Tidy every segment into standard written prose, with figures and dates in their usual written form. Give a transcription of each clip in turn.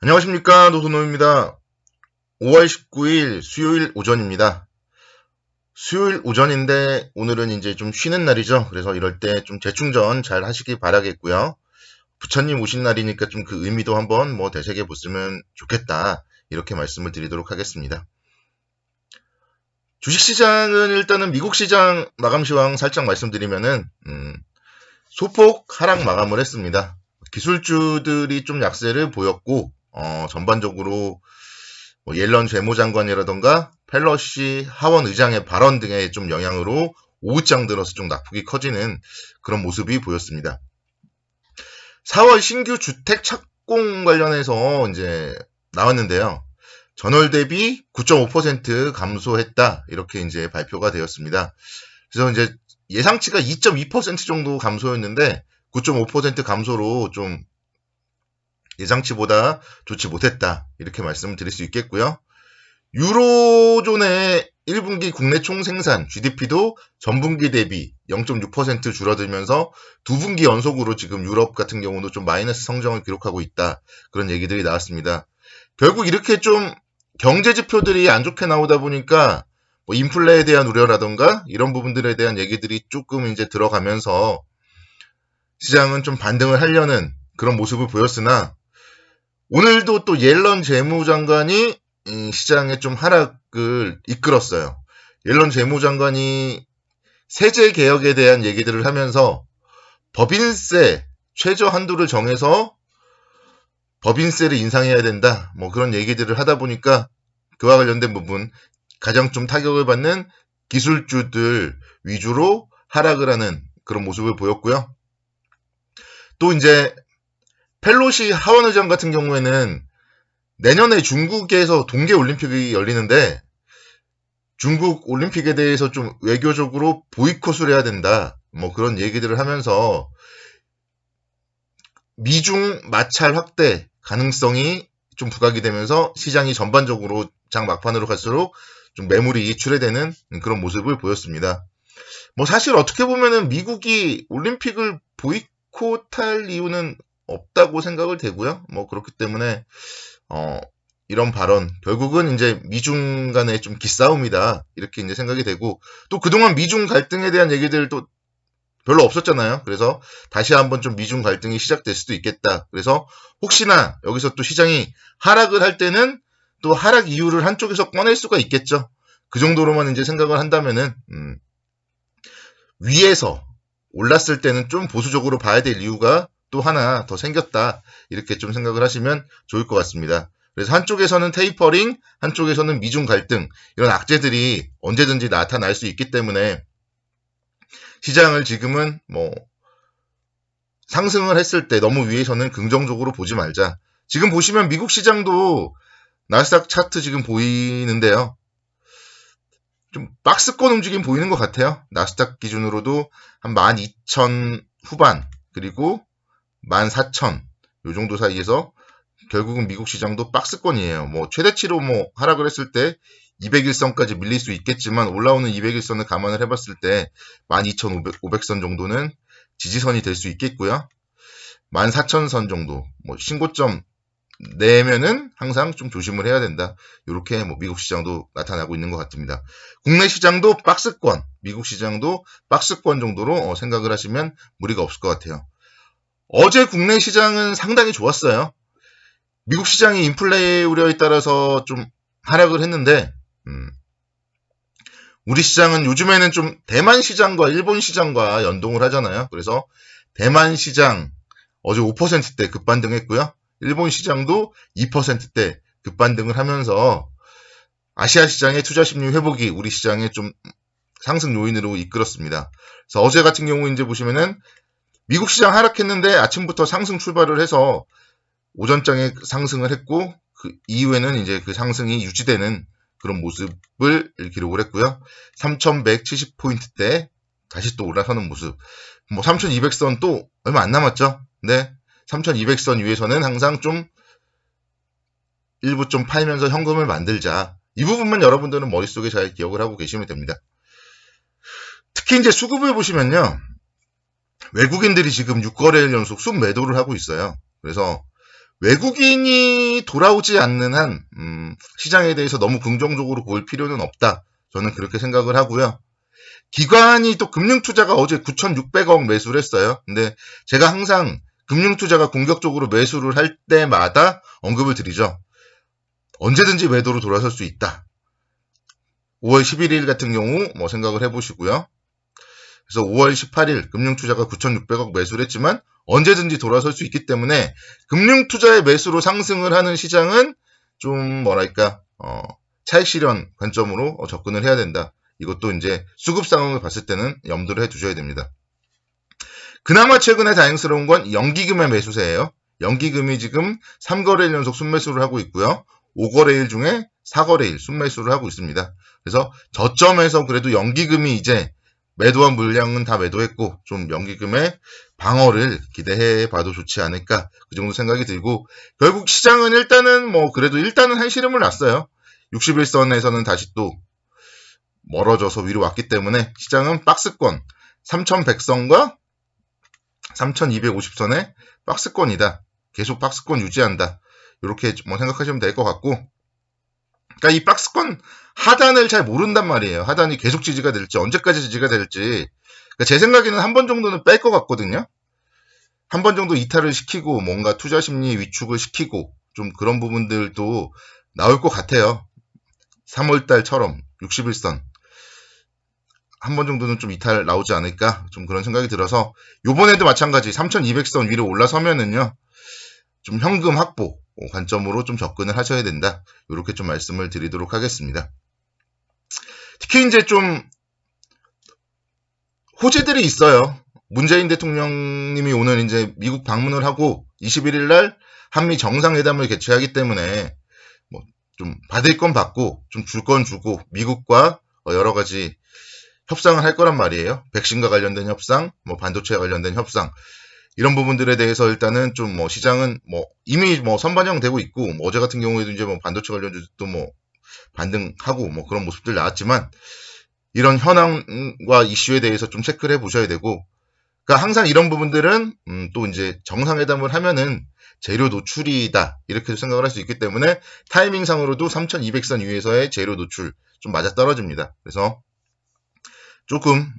안녕하십니까, 노선호입니다. 5월 19일 수요일 오전입니다. 수요일 오전인데 오늘은 이제 좀 쉬는 날이죠. 그래서 이럴 때 좀 재충전 잘 하시기 바라겠고요. 부처님 오신 날이니까 좀 그 의미도 한번 되새겨 보시면 좋겠다. 이렇게 말씀을 드리도록 하겠습니다. 주식시장은 일단은 미국 시장 마감 시황 살짝 말씀드리면은 소폭 하락 마감을 했습니다. 기술주들이 좀 약세를 보였고 전반적으로 옐런 재무장관이라던가 펠로시 하원 의장의 발언 등의 좀 영향으로 오후장 들어서 좀 낙폭이 커지는 그런 모습이 보였습니다. 4월 신규 주택 착공 관련해서 이제 나왔는데요. 전월 대비 9.5% 감소했다. 이렇게 이제 발표가 되었습니다. 그래서 이제 예상치가 2.2% 정도 감소였는데 9.5% 감소로 좀 예상치보다 좋지 못했다. 이렇게 말씀을 드릴 수 있겠고요. 유로존의 1분기 국내 총생산 GDP도 전분기 대비 0.6% 줄어들면서 두 분기 연속으로 지금 유럽 같은 경우도 좀 마이너스 성장을 기록하고 있다. 그런 얘기들이 나왔습니다. 결국 이렇게 좀 경제 지표들이 안 좋게 나오다 보니까 인플레에 대한 우려라던가 이런 부분들에 대한 얘기들이 조금 이제 들어가면서 시장은 좀 반등을 하려는 그런 모습을 보였으나 오늘도 또 옐런 재무장관이 시장에 좀 하락을 이끌었어요. 옐런 재무장관이 세제 개혁에 대한 얘기들을 하면서 법인세 최저 한도를 정해서 법인세를 인상해야 된다. 그런 얘기들을 하다 보니까 그와 관련된 부분 가장 좀 타격을 받는 기술주들 위주로 하락을 하는 그런 모습을 보였고요. 또 이제 펠로시 하원 의장 같은 경우에는 내년에 중국에서 동계올림픽이 열리는데 중국 올림픽에 대해서 좀 외교적으로 보이콧을 해야 된다. 그런 얘기들을 하면서 미중 마찰 확대 가능성이 좀 부각이 되면서 시장이 전반적으로 장 막판으로 갈수록 좀 매물이 출회되는 그런 모습을 보였습니다. 사실 어떻게 보면은 미국이 올림픽을 보이콧할 이유는 없다고 생각을 되고요. 그렇기 때문에 이런 발언 결국은 이제 미중 간의 좀 기싸움이다 이렇게 이제 생각이 되고 또 그동안 미중 갈등에 대한 얘기들도 별로 없었잖아요. 그래서 다시 한번 좀 미중 갈등이 시작될 수도 있겠다. 그래서 혹시나 여기서 또 시장이 하락을 할 때는 또 하락 이유를 한쪽에서 꺼낼 수가 있겠죠. 그 정도로만 이제 생각을 한다면은 위에서 올랐을 때는 좀 보수적으로 봐야 될 이유가 또 하나 더 생겼다. 이렇게 좀 생각을 하시면 좋을 것 같습니다. 그래서 한쪽에서는 테이퍼링, 한쪽에서는 미중 갈등, 이런 악재들이 언제든지 나타날 수 있기 때문에 시장을 지금은 상승을 했을 때 너무 위에서는 긍정적으로 보지 말자. 지금 보시면 미국 시장도 나스닥 차트 지금 보이는데요. 좀 박스권 움직임 보이는 것 같아요. 나스닥 기준으로도 한 12,000 후반 그리고 14,000 요 정도 사이에서 결국은 미국 시장도 박스권이에요. 최대치로 하락을 했을 때 200일선까지 밀릴 수 있겠지만 올라오는 200일선을 감안을 해봤을 때 12,500선 정도는 지지선이 될 수 있겠고요. 14,000선 정도 신고점 내면은 항상 좀 조심을 해야 된다. 이렇게 미국 시장도 나타나고 있는 것 같습니다. 국내 시장도 박스권, 미국 시장도 박스권 정도로 생각을 하시면 무리가 없을 것 같아요. 어제 국내 시장은 상당히 좋았어요. 미국 시장이 인플레 우려에 따라서 좀 하락을 했는데 우리 시장은 요즘에는 좀 대만 시장과 일본 시장과 연동을 하잖아요. 그래서 대만 시장 어제 5%대 급반등했고요. 일본 시장도 2%대 급반등을 하면서 아시아 시장의 투자 심리 회복이 우리 시장의 좀 상승 요인으로 이끌었습니다. 그래서 어제 같은 경우 이제 보시면은 미국 시장 하락했는데 아침부터 상승 출발을 해서 오전장에 상승을 했고 그 이후에는 이제 그 상승이 유지되는 그런 모습을 기록을 했고요. 3,170포인트대 다시 또 올라서는 모습. 3,200선 또 얼마 안 남았죠. 네. 3,200선 위에서는 항상 좀 일부 좀 팔면서 현금을 만들자. 이 부분만 여러분들은 머릿속에 잘 기억을 하고 계시면 됩니다. 특히 이제 수급을 보시면요. 외국인들이 지금 6거래일 연속 순매도를 하고 있어요. 그래서 외국인이 돌아오지 않는 한 시장에 대해서 너무 긍정적으로 볼 필요는 없다. 저는 그렇게 생각을 하고요. 기관이 또 금융투자가 어제 9,600억 매수를 했어요. 근데 제가 항상 금융투자가 공격적으로 매수를 할 때마다 언급을 드리죠. 언제든지 매도로 돌아설 수 있다. 5월 11일 같은 경우 뭐 생각을 해보시고요. 그래서 5월 18일 금융투자가 9,600억 매수를 했지만 언제든지 돌아설 수 있기 때문에 금융투자의 매수로 상승을 하는 시장은 좀 뭐랄까 차익 실현 관점으로 접근을 해야 된다. 이것도 이제 수급 상황을 봤을 때는 염두를 해두셔야 됩니다. 그나마 최근에 다행스러운 건 연기금의 매수세예요. 연기금이 지금 3거래일 연속 순매수를 하고 있고요. 5거래일 중에 4거래일 순매수를 하고 있습니다. 그래서 저점에서 그래도 연기금이 이제 매도한 물량은 다 매도했고 좀 연기금의 방어를 기대해 봐도 좋지 않을까 그 정도 생각이 들고 결국 시장은 일단은 그래도 일단은 한시름을 놨어요. 61선에서는 다시 또 멀어져서 위로 왔기 때문에 시장은 박스권 3100선과 3250선의 박스권이다. 계속 박스권 유지한다. 이렇게 생각하시면 될 것 같고 그러니까 이 박스권 하단을 잘 모른단 말이에요. 하단이 계속 지지가 될지 언제까지 지지가 될지 그러니까 제 생각에는 한 번 정도는 뺄 것 같거든요. 한 번 정도 이탈을 시키고 뭔가 투자 심리 위축을 시키고 좀 그런 부분들도 나올 것 같아요. 3월달처럼 61선 한 번 정도는 좀 이탈 나오지 않을까 좀 그런 생각이 들어서 요번에도 마찬가지 3200선 위로 올라서면은요 좀 현금 확보 관점으로 좀 접근을 하셔야 된다. 이렇게 좀 말씀을 드리도록 하겠습니다. 특히 이제 좀 호재들이 있어요. 문재인 대통령님이 오늘 이제 미국 방문을 하고 21일 날 한미 정상회담을 개최하기 때문에 좀 받을 건 받고 좀 줄 건 주고 미국과 여러 가지 협상을 할 거란 말이에요. 백신과 관련된 협상, 반도체와 관련된 협상 이런 부분들에 대해서 일단은 좀 시장은 이미 선반영되고 있고 어제 같은 경우에도 이제 반도체 관련주도 반등하고 그런 모습들 나왔지만 이런 현황과 이슈에 대해서 좀 체크를 해보셔야 되고 그러니까 항상 이런 부분들은 또 이제 정상회담을 하면은 재료 노출이다 이렇게 생각을 할 수 있기 때문에 타이밍상으로도 3200선 위에서의 재료 노출 좀 맞아떨어집니다. 그래서 조금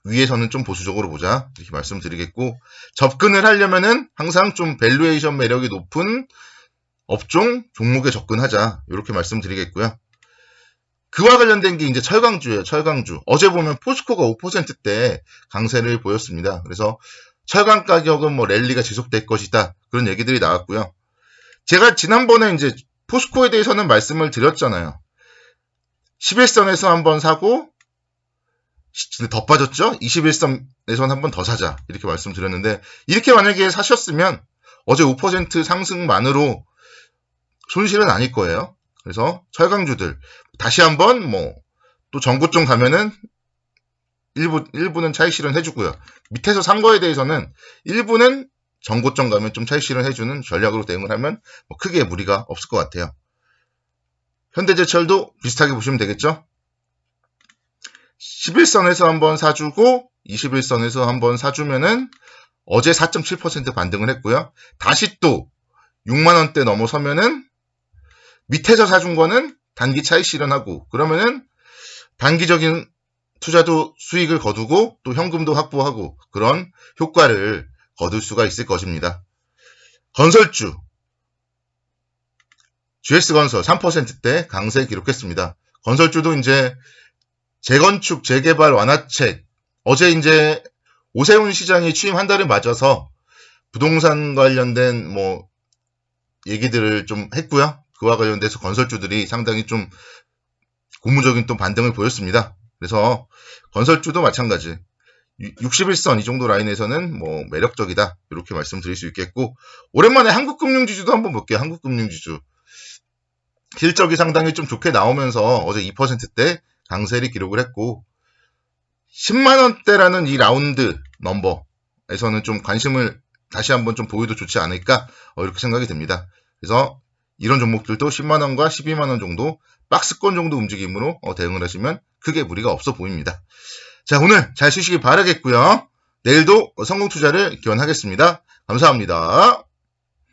위에서는 좀 보수적으로 보자 이렇게 말씀드리겠고 접근을 하려면은 항상 좀 밸류에이션 매력이 높은 업종 종목에 접근하자 이렇게 말씀드리겠고요. 그와 관련된 게 이제 철강주예요. 철강주. 어제 보면 포스코가 5%대 강세를 보였습니다. 그래서 철강 가격은 랠리가 지속될 것이다. 그런 얘기들이 나왔고요. 제가 지난번에 이제 포스코에 대해서는 말씀을 드렸잖아요. 11선에서 한번 사고 더 빠졌죠? 21선에서는 한번 더 사자. 이렇게 말씀드렸는데 이렇게 만약에 사셨으면 어제 5% 상승만으로 손실은 아닐 거예요. 그래서 철강주들 다시 한번 또 전고점 가면은 일부는 차익 실현 해주고요. 밑에서 산 거에 대해서는 일부는 전고점 가면 좀 차익 실현 해주는 전략으로 대응을 하면 크게 무리가 없을 것 같아요. 현대제철도 비슷하게 보시면 되겠죠? 11선에서 한번 사주고 21선에서 한번 사주면은 어제 4.7% 반등을 했고요. 다시 또 6만원대 넘어서면은 밑에서 사준 거는 단기 차익 실현하고 그러면은 단기적인 투자도 수익을 거두고 또 현금도 확보하고 그런 효과를 거둘 수가 있을 것입니다. 건설주 GS건설 3%대 강세 기록했습니다. 건설주도 이제 재건축, 재개발 완화책 어제 이제 오세훈 시장이 취임 한 달을 맞아서 부동산 관련된 얘기들을 좀 했고요. 그와 관련돼서 건설주들이 상당히 좀 고무적인 또 반등을 보였습니다. 그래서 건설주도 마찬가지 61선 이 정도 라인에서는 매력적이다 이렇게 말씀드릴 수 있겠고 오랜만에 한국금융지주도 한번 볼게요. 한국금융지주 실적이 상당히 좀 좋게 나오면서 어제 2%대 강세를 기록을 했고 10만원대라는 이 라운드 넘버에서는 좀 관심을 다시 한번 좀 보여도 좋지 않을까 이렇게 생각이 듭니다. 그래서 이런 종목들도 10만원과 12만원 정도 박스권 정도 움직임으로 대응을 하시면 크게 무리가 없어 보입니다. 자, 오늘 잘 쉬시기 바라겠고요. 내일도 성공 투자를 기원하겠습니다. 감사합니다.